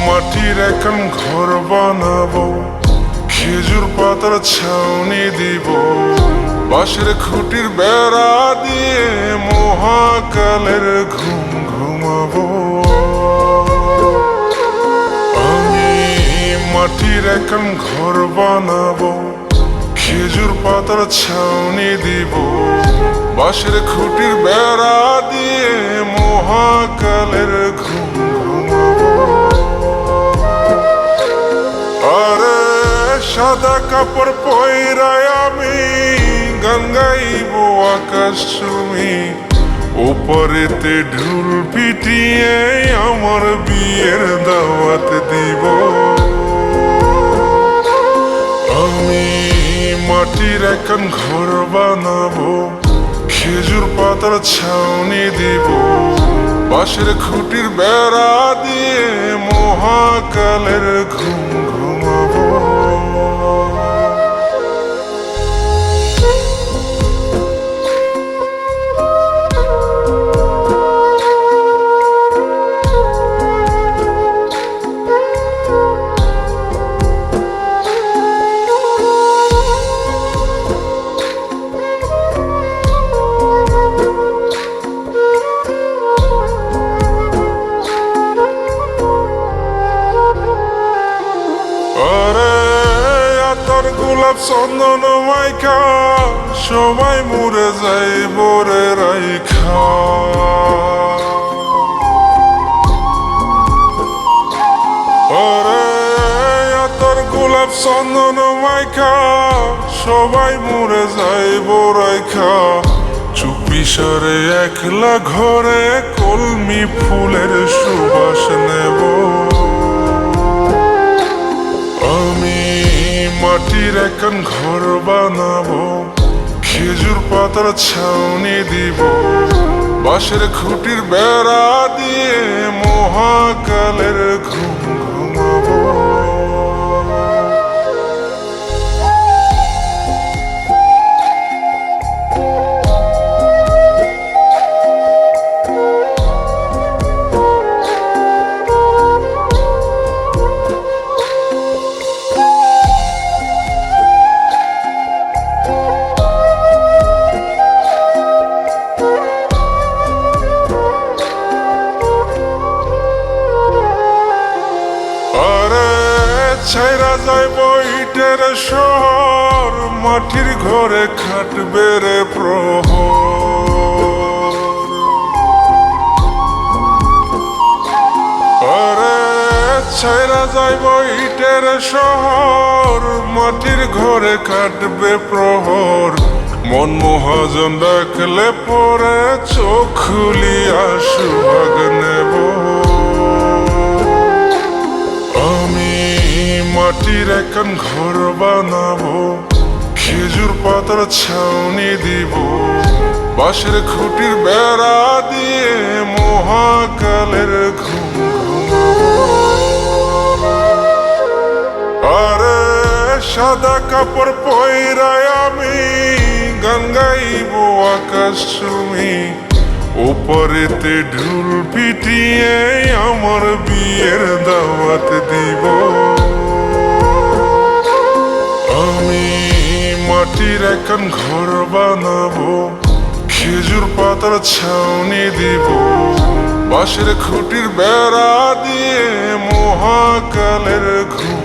মাটির এখন ঘর বানাবো, খেজুর পাতার ছাউনি দিব, বাঁশের খুঁটির বেড়া দিয়ে মহাকালের ঘুম ঘুমাবো। আমি মাটির এখন ঘর বানাবো, খেজুর পাতার ছাউনি দিব, বাঁশের খুঁটির বেড়া দিয়ে মহাকালের ঘুম ঘুমাবো। আরে সাদা কাপড় পয়রায় আমি গান গাইব আকাশ চুমি, ওপরেতে ঢুল পিটিয়ে আমার বিয়ের দাওয়াত দিব। আমি মাটির এখন ঘর বানাবো, খেজুর পাতার ছাউনি দিব, বাঁশের খুঁটির বেড়া দিয়ে মহাকালের ঘুম ঘুমাবো। গোলাপ চন্দন মাইখা সবাই মরে যায় বরে রাইখা। তোর গোলাপ চন্দন মাইখা সবাই মরে যায় বরাইখা। চুপি সারে একলা ঘরে কলমি ফুলের সুবাস নেব। মাটির এখন ঘর বানাবো, খেজুর পাতার ছাউনি দিব, বাঁশের খুঁটির বেড়া দিয়ে মহাকালের ঘুম ঘুমাবো। ছাইরা যাইব ইটের শহর, মাটির ঘরে খাটবে রে প্রহর। আরে ছাইরা যাইব ইটের শহর, মাটির ঘরে কাটবে প্রহর। মন মহাজন ডাকলে পরে চোখ খুলিয়া সুভাগ নেব। মাটির এখন ঘর বানাবো, খেজুর পাতার ছাউনি দিব, বাঁশের খুঁটির বেড়া দিয়ে মহাকালের ঘুম ঘুমাবো। আরে সাদা কাপড় পয়রায় আমি গান গাইব আকাশ চুমি, ওপরেতে ঢুল পিটিয়ে আমার বিয়ের দাওয়াত দিব। মাটির এখন ঘর বানাবো, খেজুর পাতার ছাউনি দিব, বাঁশের খুঁটির বেড়া দিয়ে মহাকালের ঘুম